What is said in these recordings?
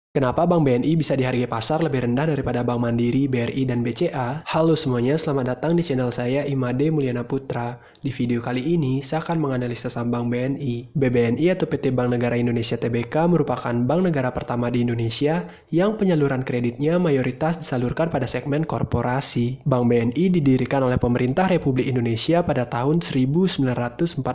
Kenapa Bank BNI bisa dihargai pasar lebih rendah daripada Bank Mandiri, BRI, dan BCA? Halo semuanya, selamat datang di channel saya Imade Mulyana Putra. Di video kali ini, saya akan menganalisa saham Bank BNI. BBNI atau PT Bank Negara Indonesia Tbk merupakan bank negara pertama di Indonesia yang penyaluran kreditnya mayoritas disalurkan pada segmen korporasi. Bank BNI didirikan oleh pemerintah Republik Indonesia pada tahun 1946.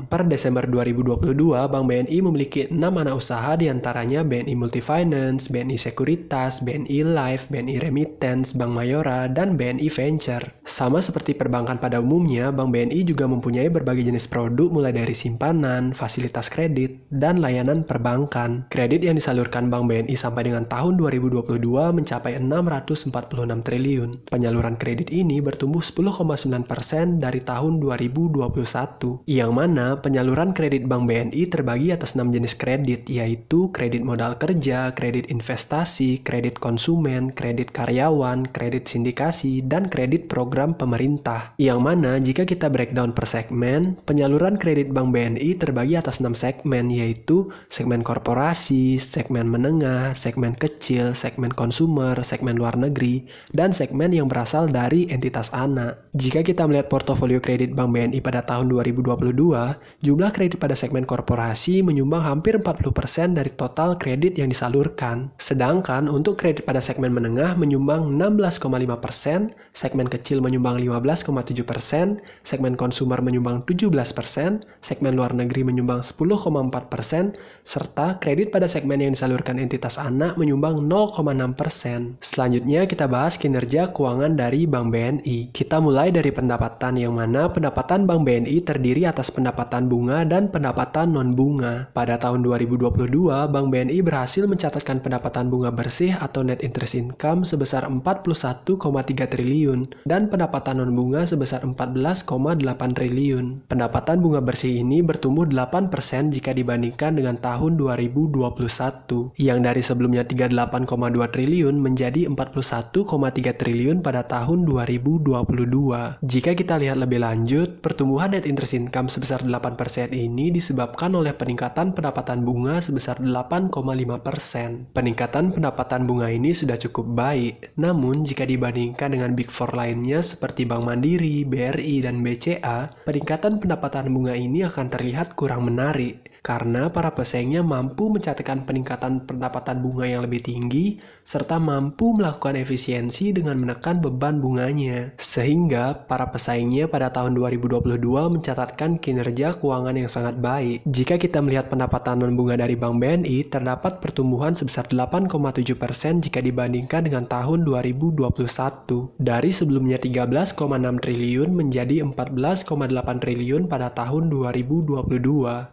Per Desember 2022, Bank BNI memiliki 6 anak usaha diantaranya BNI Multifinance, BNI Sekuritas, BNI Life, BNI Remittance, Bank Mayora, dan BNI Venture. Sama seperti perbankan pada umumnya, Bank BNI juga mempunyai berbagai jenis produk mulai dari simpanan, fasilitas kredit, dan layanan perbankan. Kredit yang disalurkan Bank BNI sampai dengan tahun 2022 mencapai 646 triliun. Penyaluran kredit ini bertumbuh 10,9% dari tahun 2021, yang mana penyaluran kredit Bank BNI terbagi atas 6 jenis kredit, yaitu kredit modal kerja, kredit investasi, kredit konsumen, kredit karyawan, kredit sindikasi, dan kredit program pemerintah. Yang mana jika kita breakdown per segmen, penyaluran kredit Bank BNI terbagi atas 6 segmen, yaitu segmen korporasi, segmen menengah, segmen kecil, segmen konsumer, segmen luar negeri, dan segmen yang berasal dari entitas anak. Jika kita melihat portofolio kredit Bank BNI pada tahun 2022, jumlah kredit pada segmen korporasi menyumbang hampir 40% dari total kredit yang disalurkan. Sedangkan untuk kredit pada segmen menengah menyumbang 16,5%, segmen kecil menyumbang 15,7%, segmen konsumer menyumbang 17%, segmen luar negeri menyumbang 10,4%, serta kredit pada segmen yang disalurkan entitas anak menyumbang 0,6%. Selanjutnya kita bahas kinerja keuangan dari Bank BNI. Kita mulai dari pendapatan, yang mana pendapatan Bank BNI terdiri atas pendapatan bunga dan pendapatan non-bunga. Pada tahun 2022, Bank BNI berhasil mencatatkan pendapatan bunga bersih atau net interest income sebesar 41,3 triliun dan pendapatan non-bunga sebesar 14,8 triliun. Pendapatan bunga bersih ini bertumbuh 8% jika dibandingkan dengan tahun 2021, yang dari sebelumnya 38,2 triliun menjadi 41,3 triliun pada tahun 2022. Jika kita lihat lebih lanjut, pertumbuhan net interest income sebesar 8% ini disebabkan oleh peningkatan pendapatan bunga sebesar 8,5%. Peningkatan pendapatan bunga ini sudah cukup baik, namun jika dibandingkan dengan Big Four lainnya seperti Bank Mandiri, BRI, dan BCA, peningkatan pendapatan bunga ini akan terlihat kurang menarik karena para pesaingnya mampu mencatatkan peningkatan pendapatan bunga yang lebih tinggi serta mampu melakukan efisiensi dengan menekan beban bunganya. Sehingga para pesaingnya pada tahun 2022 mencatatkan kinerja keuangan yang sangat baik. Jika kita melihat pendapatan non-bunga dari Bank BNI, terdapat pertumbuhan sebesar 8,7% jika dibandingkan dengan tahun 2021. Dari sebelumnya 13,6 triliun menjadi 14,8 triliun pada tahun 2022.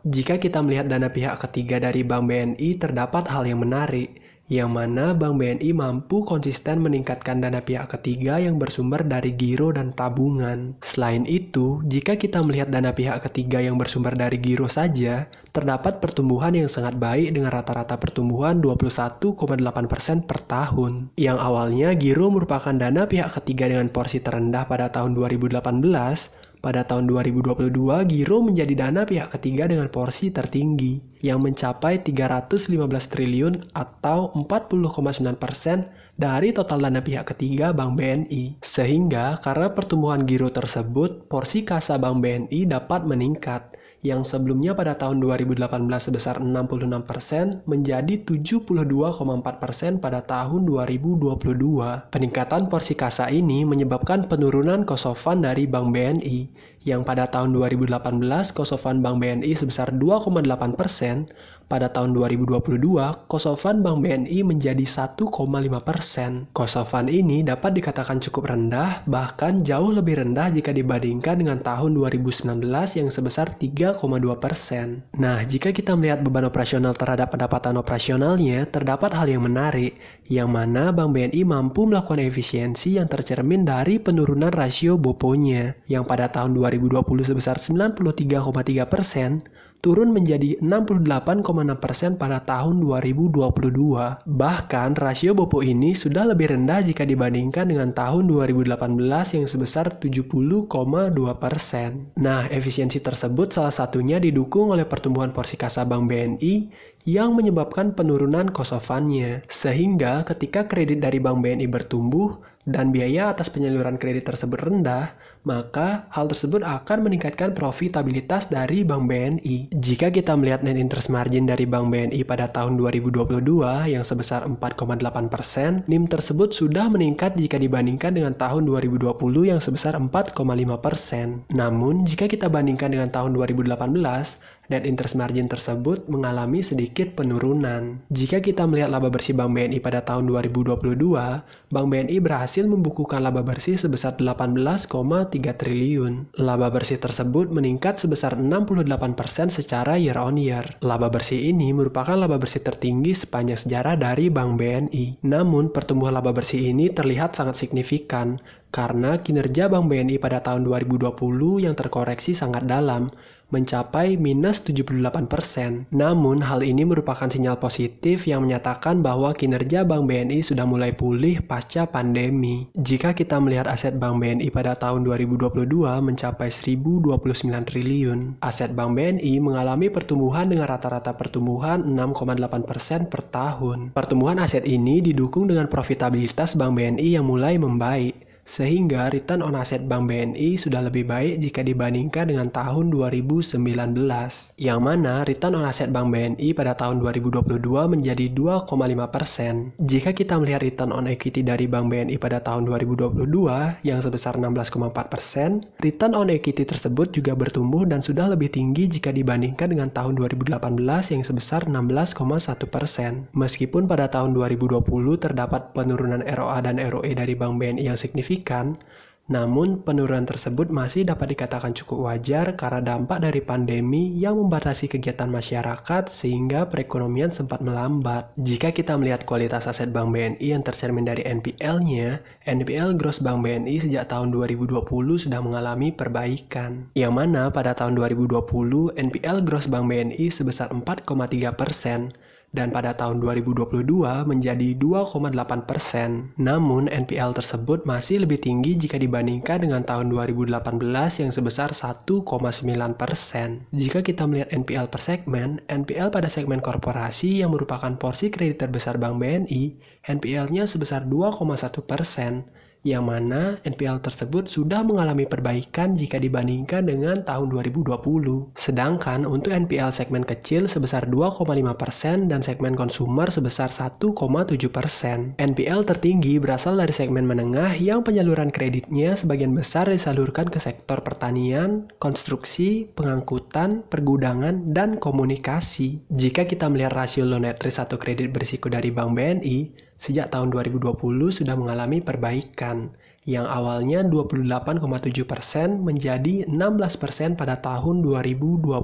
Jika kita melihat dana pihak ketiga dari Bank BNI, terdapat hal yang menarik, yang mana Bank BNI mampu konsisten meningkatkan dana pihak ketiga yang bersumber dari giro dan tabungan. Selain itu, jika kita melihat dana pihak ketiga yang bersumber dari giro saja, terdapat pertumbuhan yang sangat baik dengan rata-rata pertumbuhan 21,8% per tahun. Yang awalnya giro merupakan dana pihak ketiga dengan porsi terendah pada tahun 2018, pada tahun 2022, giro menjadi dana pihak ketiga dengan porsi tertinggi, yang mencapai 315 triliun atau 40,9% dari total dana pihak ketiga Bank BNI. Sehingga karena pertumbuhan giro tersebut, porsi kasa Bank BNI dapat meningkat, yang sebelumnya pada tahun 2018 sebesar 66% menjadi 72,4% pada tahun 2022. Peningkatan porsi kasa ini menyebabkan penurunan cost of fund dari Bank BNI, yang pada tahun 2018 cost of fund Bank BNI sebesar 2,8%, pada tahun 2022 cost of fund Bank BNI menjadi 1,5%. Cost of fund ini dapat dikatakan cukup rendah, bahkan jauh lebih rendah jika dibandingkan dengan tahun 2019 yang sebesar 3,2%. Nah, jika kita melihat beban operasional terhadap pendapatan operasionalnya, terdapat hal yang menarik, yang mana Bank BNI mampu melakukan efisiensi yang tercermin dari penurunan rasio BOPO-nya, yang pada tahun 2020 sebesar 93,3%, turun menjadi 68,6% pada tahun 2022. Bahkan rasio BOPO ini sudah lebih rendah jika dibandingkan dengan tahun 2018 yang sebesar 70,2%. Nah, efisiensi tersebut salah satunya didukung oleh pertumbuhan porsi kas Bank BNI yang menyebabkan penurunan cost of fund-nya. Sehingga ketika kredit dari Bank BNI bertumbuh dan biaya atas penyaluran kredit tersebut rendah, maka hal tersebut akan meningkatkan profitabilitas dari Bank BNI. Jika kita melihat net interest margin dari Bank BNI pada tahun 2022 yang sebesar 4,8%, NIM tersebut sudah meningkat jika dibandingkan dengan tahun 2020 yang sebesar 4,5%. Namun, jika kita bandingkan dengan tahun 2018, net interest margin tersebut mengalami sedikit penurunan. Jika kita melihat laba bersih Bank BNI pada tahun 2022, Bank BNI berhasil membukukan laba bersih sebesar 18,3 triliun. Laba bersih tersebut meningkat sebesar 68% secara year on year. Laba bersih ini merupakan laba bersih tertinggi sepanjang sejarah dari Bank BNI. Namun, pertumbuhan laba bersih ini terlihat sangat signifikan karena kinerja Bank BNI pada tahun 2020 yang terkoreksi sangat dalam, mencapai minus 78%. Namun, hal ini merupakan sinyal positif yang menyatakan bahwa kinerja Bank BNI sudah mulai pulih pasca pandemi. Jika kita melihat aset Bank BNI pada tahun 2022 mencapai 1.029 triliun. Aset Bank BNI mengalami pertumbuhan dengan rata-rata pertumbuhan 6,8% per tahun. Pertumbuhan aset ini didukung dengan profitabilitas Bank BNI yang mulai membaik, sehingga return on asset Bank BNI sudah lebih baik jika dibandingkan dengan tahun 2019, yang mana return on asset Bank BNI pada tahun 2022 menjadi 2,5%. Jika kita melihat return on equity dari Bank BNI pada tahun 2022 yang sebesar 16,4%, return on equity tersebut juga bertumbuh dan sudah lebih tinggi jika dibandingkan dengan tahun 2018 yang sebesar 16,1%. Meskipun pada tahun 2020 terdapat penurunan ROA dan ROE dari Bank BNI yang signifikan, namun penurunan tersebut masih dapat dikatakan cukup wajar karena dampak dari pandemi yang membatasi kegiatan masyarakat sehingga perekonomian sempat melambat. Jika kita melihat kualitas aset Bank BNI yang tercermin dari NPL-nya, NPL gross Bank BNI sejak tahun 2020 sudah mengalami perbaikan, yang mana pada tahun 2020 NPL gross Bank BNI sebesar 4,3%. Dan pada tahun 2022 menjadi 2,8%. Namun, NPL tersebut masih lebih tinggi jika dibandingkan dengan tahun 2018 yang sebesar 1,9%. Jika kita melihat NPL per segmen, NPL pada segmen korporasi yang merupakan porsi kredit terbesar Bank BNI, NPL-nya sebesar 2,1%. Yang mana NPL tersebut sudah mengalami perbaikan jika dibandingkan dengan tahun 2020. Sedangkan untuk NPL segmen kecil sebesar 2,5% dan segmen konsumer sebesar 1,7%. NPL tertinggi berasal dari segmen menengah yang penyaluran kreditnya sebagian besar disalurkan ke sektor pertanian, konstruksi, pengangkutan, pergudangan, dan komunikasi. Jika kita melihat rasio loan at risk atau kredit berisiko dari Bank BNI, sejak tahun 2020 sudah mengalami perbaikan, yang awalnya 28,7% menjadi 16% pada tahun 2022.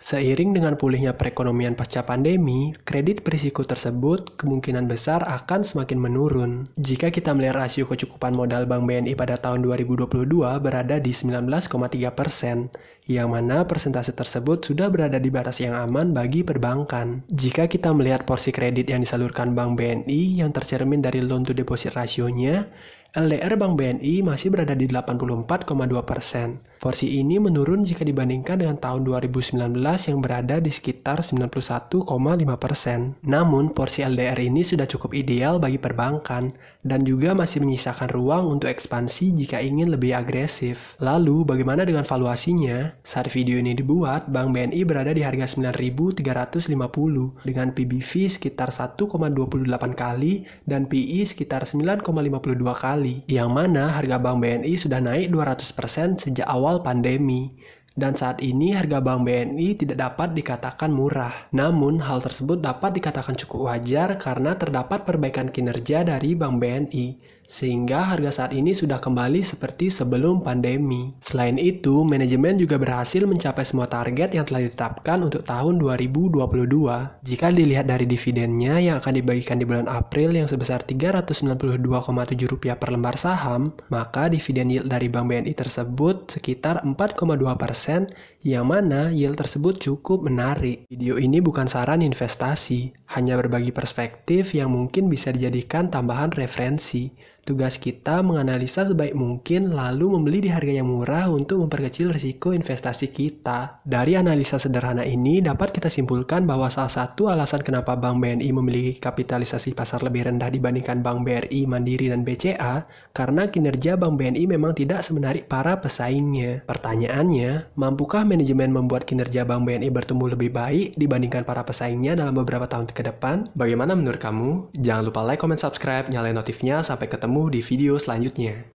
Seiring dengan pulihnya perekonomian pasca pandemi, kredit berisiko tersebut kemungkinan besar akan semakin menurun. Jika kita melihat rasio kecukupan modal Bank BNI pada tahun 2022 berada di 19,3%, yang mana persentase tersebut sudah berada di batas yang aman bagi perbankan. Jika kita melihat porsi kredit yang disalurkan Bank BNI yang tercermin dari loan to deposit rasionya, LDR Bank BNI masih berada di 84,2%. Porsi ini menurun jika dibandingkan dengan tahun 2019 yang berada di sekitar 91,5%. Namun, porsi LDR ini sudah cukup ideal bagi perbankan dan juga masih menyisakan ruang untuk ekspansi jika ingin lebih agresif. Lalu, bagaimana dengan valuasinya? Saat video ini dibuat, Bank BNI berada di harga 9.350 dengan PBV sekitar 1,28 kali dan PI sekitar 9,52 kali, yang mana harga Bank BNI sudah naik 200% sejak awal pandemi. Dan saat ini harga Bank BNI tidak dapat dikatakan murah. Namun hal tersebut dapat dikatakan cukup wajar karena terdapat perbaikan kinerja dari Bank BNI. sehingga harga saat ini sudah kembali seperti sebelum pandemi. Selain itu, manajemen juga berhasil mencapai semua target yang telah ditetapkan untuk tahun 2022. Jika dilihat dari dividennya yang akan dibagikan di bulan April yang sebesar Rp392,7 per lembar saham, maka dividen yield dari Bank BNI tersebut sekitar 4,2%, yang mana yield tersebut cukup menarik. Video ini bukan saran investasi, hanya berbagi perspektif yang mungkin bisa dijadikan tambahan referensi. Tugas kita menganalisa sebaik mungkin lalu membeli di harga yang murah untuk memperkecil risiko investasi kita. Dari analisa sederhana ini dapat kita simpulkan bahwa salah satu alasan kenapa Bank BNI memiliki kapitalisasi pasar lebih rendah dibandingkan Bank BRI, Mandiri, dan BCA karena kinerja Bank BNI memang tidak semenarik para pesaingnya. Pertanyaannya, mampukah manajemen membuat kinerja Bank BNI bertumbuh lebih baik dibandingkan para pesaingnya dalam beberapa tahun ke depan? Bagaimana menurut kamu? Jangan lupa like, comment, subscribe, nyalain notifnya. Sampai ketemu di video selanjutnya.